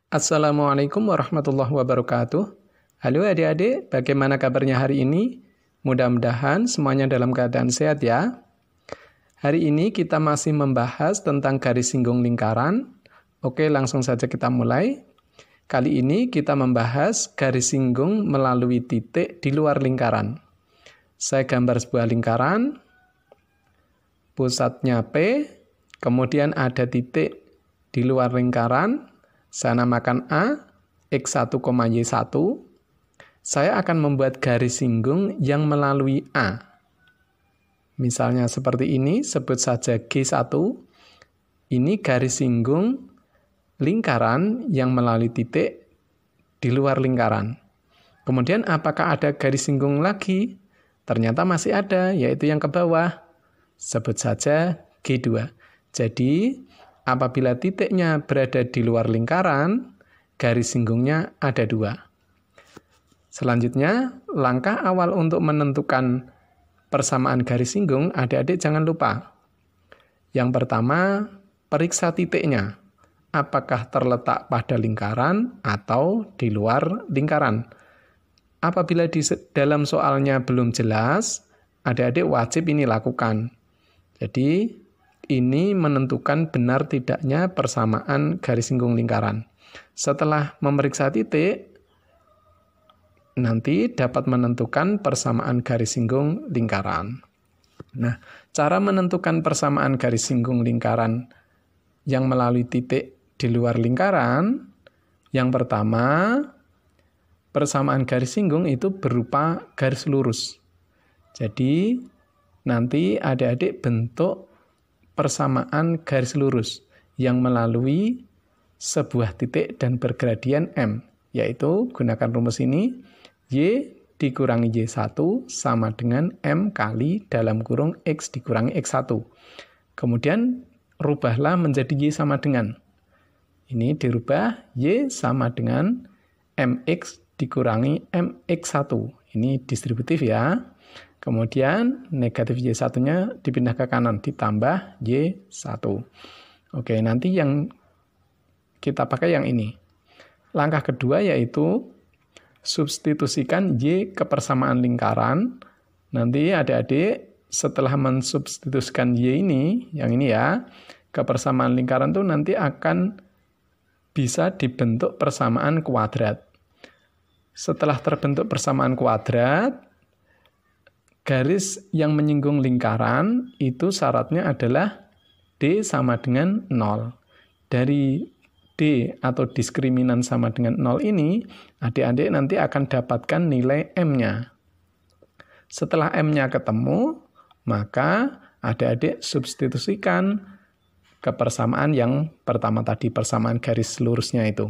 Assalamualaikum warahmatullahi wabarakatuh. Halo adik-adik, bagaimana kabarnya hari ini? Mudah-mudahan semuanya dalam keadaan sehat ya. Hari ini kita masih membahas tentang garis singgung lingkaran. Oke, langsung saja kita mulai. Kali ini kita membahas garis singgung melalui titik di luar lingkaran. Saya gambar sebuah lingkaran, pusatnya P, kemudian ada titik di luar lingkaran. Saya namakan A, X1, Y1. Saya akan membuat garis singgung yang melalui A. Misalnya seperti ini, sebut saja G1. Ini garis singgung lingkaran yang melalui titik di luar lingkaran. Kemudian apakah ada garis singgung lagi? Ternyata masih ada, yaitu yang ke bawah. Sebut saja G2. Jadi, apabila titiknya berada di luar lingkaran, garis singgungnya ada 2. Selanjutnya, langkah awal untuk menentukan persamaan garis singgung, adik-adik jangan lupa. Yang pertama, periksa titiknya. Apakah terletak pada lingkaran atau di luar lingkaran? Apabila di dalam soalnya belum jelas, adik-adik wajib ini lakukan. Jadi, ini menentukan benar tidaknya persamaan garis singgung lingkaran. Setelah memeriksa titik, nanti dapat menentukan persamaan garis singgung lingkaran. Nah, cara menentukan persamaan garis singgung lingkaran yang melalui titik di luar lingkaran, yang pertama, persamaan garis singgung itu berupa garis lurus. Jadi, nanti adik-adik bentuk persamaan garis lurus yang melalui sebuah titik dan bergradian M, yaitu gunakan rumus ini, Y dikurangi Y1 sama dengan M kali dalam kurung X dikurangi X1. Kemudian rubahlah menjadi Y sama dengan. Ini dirubah Y sama dengan MX dikurangi MX1. Ini distributif ya. Kemudian negatif Y1-nya dipindah ke kanan, ditambah Y1. Oke, nanti yang kita pakai yang ini. Langkah kedua yaitu substitusikan Y ke persamaan lingkaran. Nanti adik-adik setelah mensubstitusikan Y ini, yang ini ya, ke persamaan lingkaran itu nanti akan bisa dibentuk persamaan kuadrat. Setelah terbentuk persamaan kuadrat, garis yang menyinggung lingkaran itu syaratnya adalah D sama dengan 0. Dari D atau diskriminan sama dengan 0 ini, adik-adik nanti akan dapatkan nilai M-nya. Setelah M-nya ketemu, maka adik-adik substitusikan ke persamaan yang pertama tadi, persamaan garis lurusnya itu.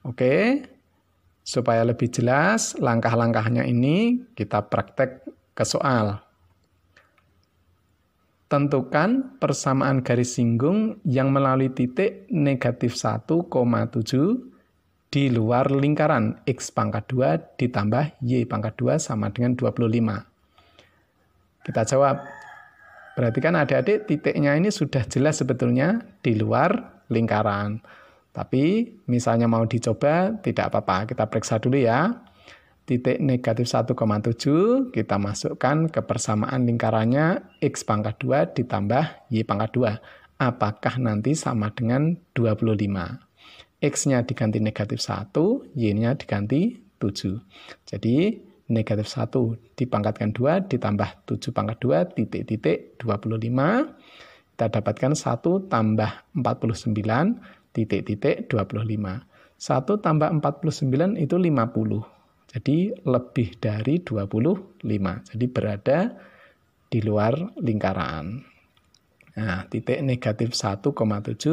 Oke, supaya lebih jelas, langkah-langkahnya ini kita praktek ke soal. Tentukan persamaan garis singgung yang melalui titik negatif 1,7 di luar lingkaran X pangkat 2 ditambah Y pangkat 2 sama dengan 25. Kita jawab. Berarti kan adik-adik titiknya ini sudah jelas sebetulnya di luar lingkaran. Tapi misalnya mau dicoba, tidak apa-apa. Kita periksa dulu ya. Titik negatif 1,7 kita masukkan ke persamaan lingkarannya X pangkat 2 ditambah Y pangkat 2. Apakah nanti sama dengan 25? X-nya diganti negatif 1, Y-nya diganti 7. Jadi negatif 1 dipangkatkan 2 ditambah 7 pangkat 2 titik-titik 25. Kita dapatkan 1 tambah 49 titik-titik 25. 1 tambah 49 itu 50. Jadi lebih dari 25. Jadi berada di luar lingkaran. Nah, titik negatif 1,7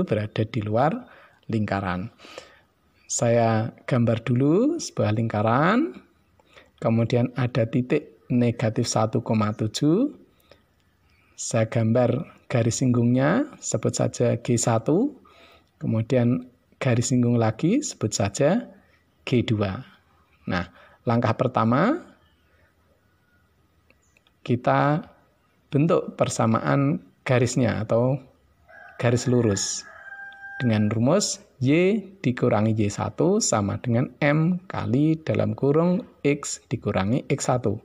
berada di luar lingkaran. Saya gambar dulu sebuah lingkaran. Kemudian ada titik negatif 1,7. Saya gambar garis singgungnya, sebut saja G1. Kemudian garis singgung lagi, sebut saja G2. Nah, langkah pertama, kita bentuk persamaan garisnya atau garis lurus. dengan rumus Y dikurangi Y1 sama dengan M kali dalam kurung X dikurangi X1.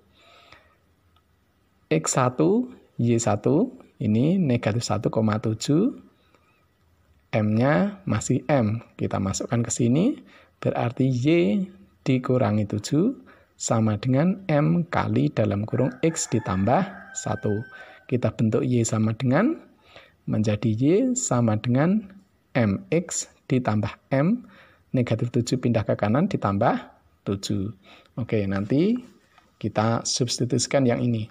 X1, Y1 ini negatif 1,7. M-nya masih M. Kita masukkan ke sini, berarti Y dikurangi 7 sama dengan M kali dalam kurung X ditambah 1. Kita bentuk Y sama dengan, menjadi Y sama dengan MX ditambah M, negatif 7 pindah ke kanan ditambah 7. Oke, nanti kita substitusikan yang ini.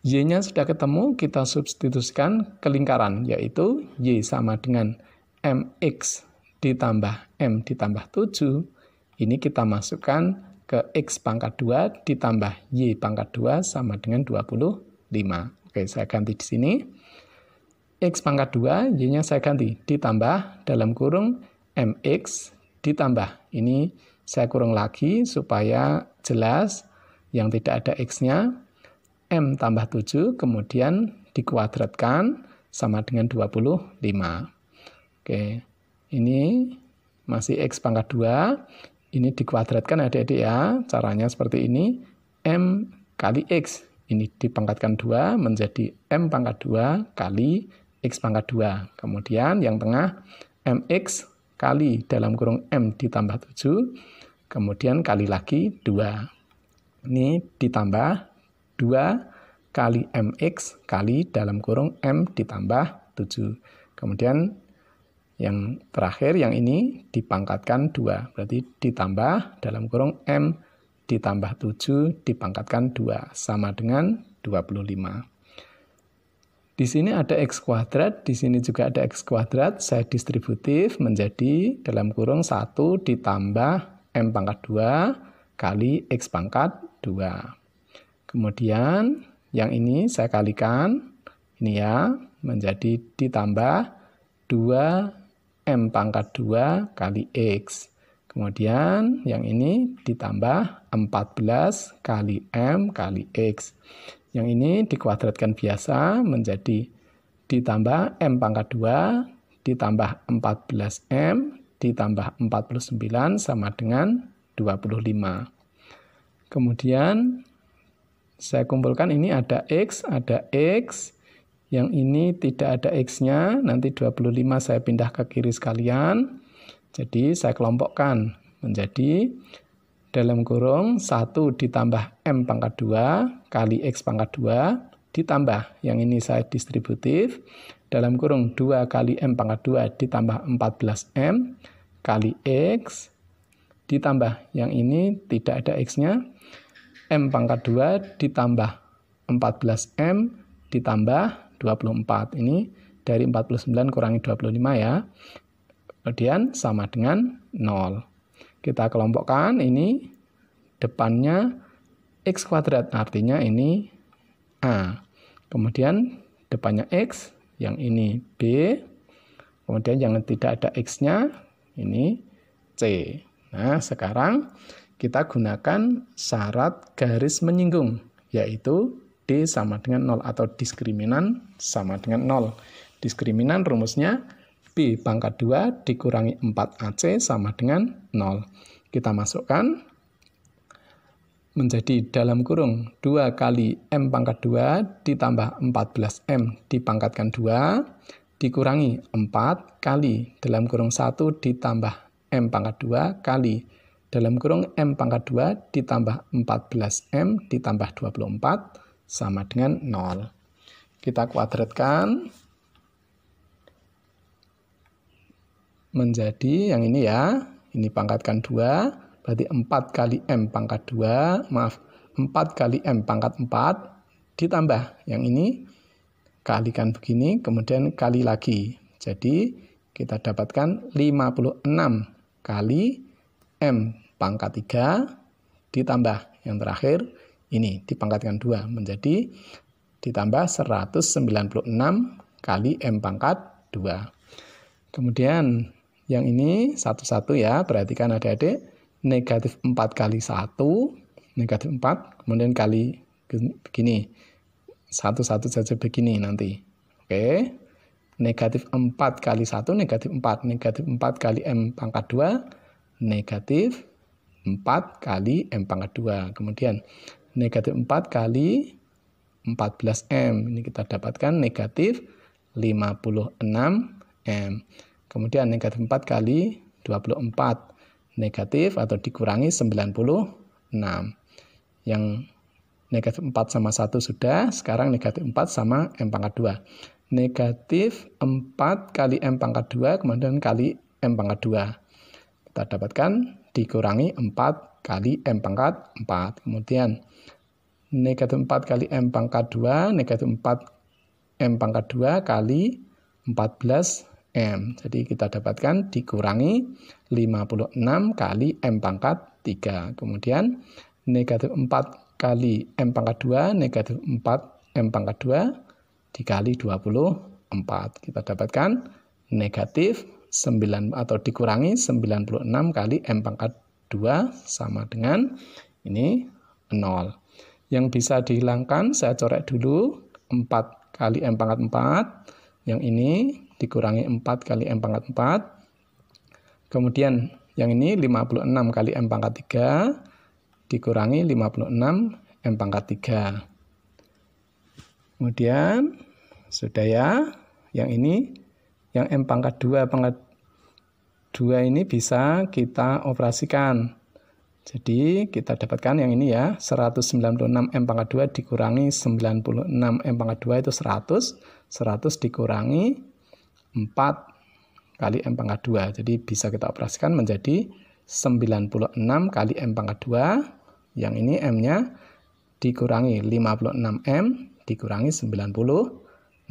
Y-nya sudah ketemu, kita substitusikan ke lingkaran, yaitu Y sama dengan MX ditambah M ditambah 7. Ini kita masukkan ke X pangkat 2 ditambah Y pangkat 2 sama dengan 25. Oke, saya ganti di sini. X pangkat 2, Y-nya saya ganti, ditambah dalam kurung MX ditambah. Ini saya kurung lagi supaya jelas yang tidak ada X-nya. M tambah 7, kemudian dikuadratkan sama dengan 25. Oke, ini masih X pangkat 2. Ini dikuadratkan adik-adik ya. Caranya seperti ini. M kali X. Ini dipangkatkan 2 menjadi M pangkat 2 kali X pangkat 2. Kemudian yang tengah MX kali dalam kurung M ditambah 7. Kemudian kali lagi 2. Ini ditambah 2 kali MX kali dalam kurung M ditambah 7. Kemudian yang terakhir yang ini dipangkatkan 2. Berarti ditambah dalam kurung M ditambah 7 dipangkatkan 2 sama dengan 25. Di sini ada X kuadrat, di sini juga ada X kuadrat. Saya distributif menjadi dalam kurung 1 ditambah M pangkat 2 kali X pangkat 2. Kemudian yang ini saya kalikan, ini ya, menjadi ditambah 2M pangkat 2 kali X. Kemudian yang ini ditambah 14 kali M kali X. Yang ini dikuadratkan biasa menjadi ditambah M pangkat 2 ditambah 14M ditambah 49 sama dengan 25. Kemudian saya kumpulkan ini ada X, yang ini tidak ada X-nya, nanti 25 saya pindah ke kiri sekalian. Jadi saya kelompokkan menjadi dalam kurung 1 ditambah M pangkat 2 kali X pangkat 2 ditambah, yang ini saya distributif, dalam kurung 2 kali M pangkat 2 ditambah 14M kali X ditambah, yang ini tidak ada X-nya, M pangkat 2 ditambah 14M ditambah 24. Ini dari 49 kurangi 25 ya. Kemudian sama dengan 0. Kita kelompokkan, ini depannya X kuadrat, artinya ini A. Kemudian depannya X, yang ini B. Kemudian yang tidak ada X-nya, ini C. Nah, sekarang kita gunakan syarat garis menyinggung, yaitu D sama dengan 0 atau diskriminan sama dengan 0. Diskriminan rumusnya B pangkat 2 dikurangi 4AC sama dengan 0. Kita masukkan menjadi dalam kurung 2 kali M pangkat 2 ditambah 14M dipangkatkan 2 dikurangi 4 kali dalam kurung 1 ditambah M pangkat 2 kali dalam kurung M pangkat 2 ditambah 14M ditambah 24 sama dengan 0. Kita kuadratkan menjadi yang ini ya. Ini pangkatkan 2, berarti 4 kali M pangkat 2, 4 kali M pangkat 4 ditambah yang ini kalikan begini, kemudian kali lagi. Jadi kita dapatkan 56 kali M pangkat 3 ditambah yang terakhir ini dipangkatkan 2 menjadi ditambah 196 kali M pangkat 2. Kemudian yang ini satu-satu ya, perhatikan adik-adik, negatif 4 kali 1, negatif 4, kemudian kali begini, satu-satu saja begini nanti. Oke, negatif 4 kali 1, negatif 4. Negatif 4 kali M pangkat 2, negatif 4 kali M pangkat 2. Kemudian negatif 4 kali 14M. Ini kita dapatkan negatif 56M. Kemudian negatif 4 kali 24. Negatif atau dikurangi 96. Yang negatif 4 sama 1 sudah, sekarang negatif 4 sama M pangkat 2. Negatif 4 kali M pangkat 2, kemudian kali M pangkat 2. Kita dapatkan dikurangi 4 kali M pangkat 4. Kemudian negatif 4 kali M pangkat 2, negatif 4 M pangkat 2 kali 14M. Jadi kita dapatkan dikurangi 56 kali M pangkat 3. Kemudian negatif 4 kali M pangkat 2, negatif 4 M pangkat 2 dikali 24. Kita dapatkan negatif 9 atau dikurangi 96 kali M pangkat 2 sama dengan ini 0. Yang bisa dihilangkan saya coret dulu 4 kali M pangkat 4. Yang ini dikurangi 4 kali M pangkat 4. Kemudian yang ini 56 kali M pangkat 3 dikurangi 56 M pangkat 3. Kemudian sudah ya, yang ini yang M pangkat 2 ini bisa kita operasikan. Jadi kita dapatkan yang ini ya, 196 M pangkat 2 dikurangi 96 M pangkat 2 itu 100. 100 dikurangi 4 kali M pangkat 2. Jadi bisa kita operasikan menjadi 96 kali M pangkat 2. Yang ini M-nya dikurangi 56M dikurangi 96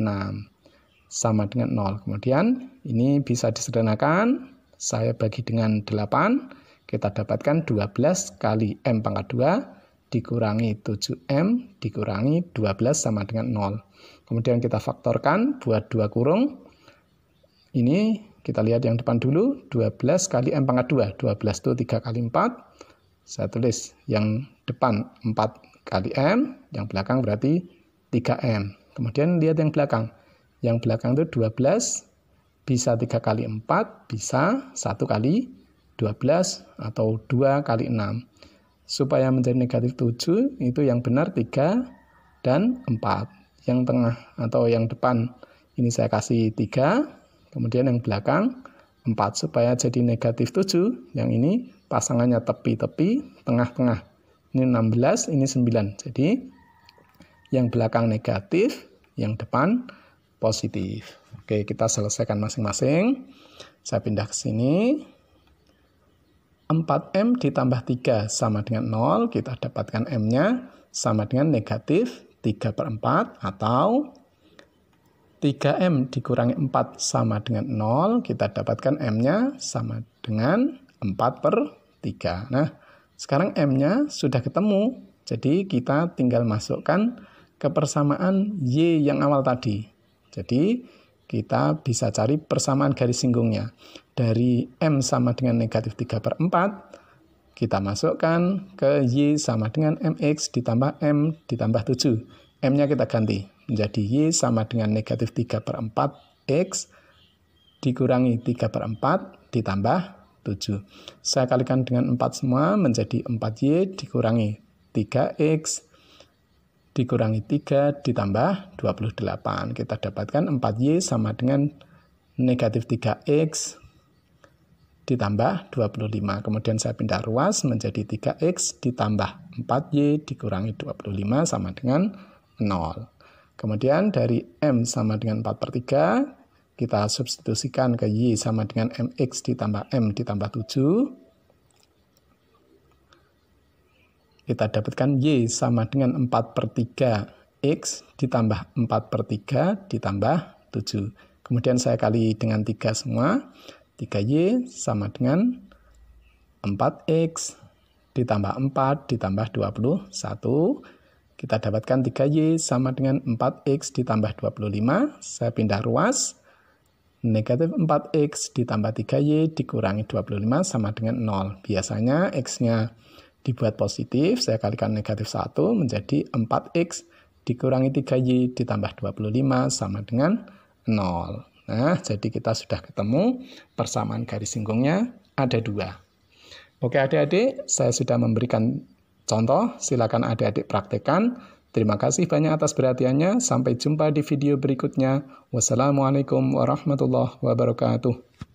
sama dengan 0. Kemudian ini bisa disederhanakan. Saya bagi dengan 8. Kita dapatkan 12 kali M pangkat 2 dikurangi 7M dikurangi 12 sama dengan 0. Kemudian kita faktorkan buat 2 kurung. Ini kita lihat yang depan dulu. 12 kali M pangkat 2. 12 itu 3 kali 4. Saya tulis yang depan 4 kali M. Yang belakang berarti 3M. Kemudian lihat yang belakang. Yang belakang itu 12 bisa 3 kali 4, bisa 1 kali 12 atau 2 kali 6. Supaya menjadi negatif 7 itu yang benar 3 dan 4. Yang tengah atau yang depan ini saya kasih 3, kemudian yang belakang 4 supaya jadi negatif 7. Yang ini pasangannya tepi-tepi, tengah-tengah. Ini 16, ini 9. Jadi yang belakang negatif, yang depan positif. Oke, kita selesaikan masing-masing. Saya pindah ke sini. 4M ditambah 3 sama dengan 0. Kita dapatkan M-nya sama dengan negatif 3/4 atau 3M dikurangi 4 sama dengan 0. Kita dapatkan M-nya sama dengan 4/3. Nah, sekarang M-nya sudah ketemu. Jadi kita tinggal masukkan ke persamaan Y yang awal tadi. Jadi kita bisa cari persamaan garis singgungnya. Dari M sama dengan negatif 3/4, kita masukkan ke Y sama dengan MX ditambah M ditambah 7. M-nya kita ganti menjadi Y sama dengan negatif 3/4 X dikurangi 3/4 ditambah 7. Saya kalikan dengan 4 semua menjadi 4Y dikurangi 3X dikurangi 3 ditambah 28. Kita dapatkan 4Y sama dengan negatif 3X ditambah 25. Kemudian saya pindah ruas menjadi 3X ditambah 4Y dikurangi 25 sama dengan 0. Kemudian dari M sama dengan 4/3, kita substitusikan ke Y sama dengan MX ditambah M ditambah 7. Kita dapatkan Y sama dengan 4/3 X ditambah 4/3 ditambah 7. Kemudian saya kali dengan 3 semua. 3Y sama dengan 4X ditambah 4 ditambah 21. Kita dapatkan 3Y sama dengan 4X ditambah 25. Saya pindah ruas. Negatif 4X ditambah 3Y dikurangi 25 sama dengan 0. Biasanya X-nya dibuat positif, saya kalikan negatif 1 menjadi 4X dikurangi 3Y ditambah 25 sama dengan 0. Nah, jadi kita sudah ketemu persamaan garis singgungnya ada 2. Oke adik-adik, saya sudah memberikan contoh, silakan adik-adik praktekkan. Terima kasih banyak atas perhatiannya, sampai jumpa di video berikutnya. Wassalamualaikum warahmatullahi wabarakatuh.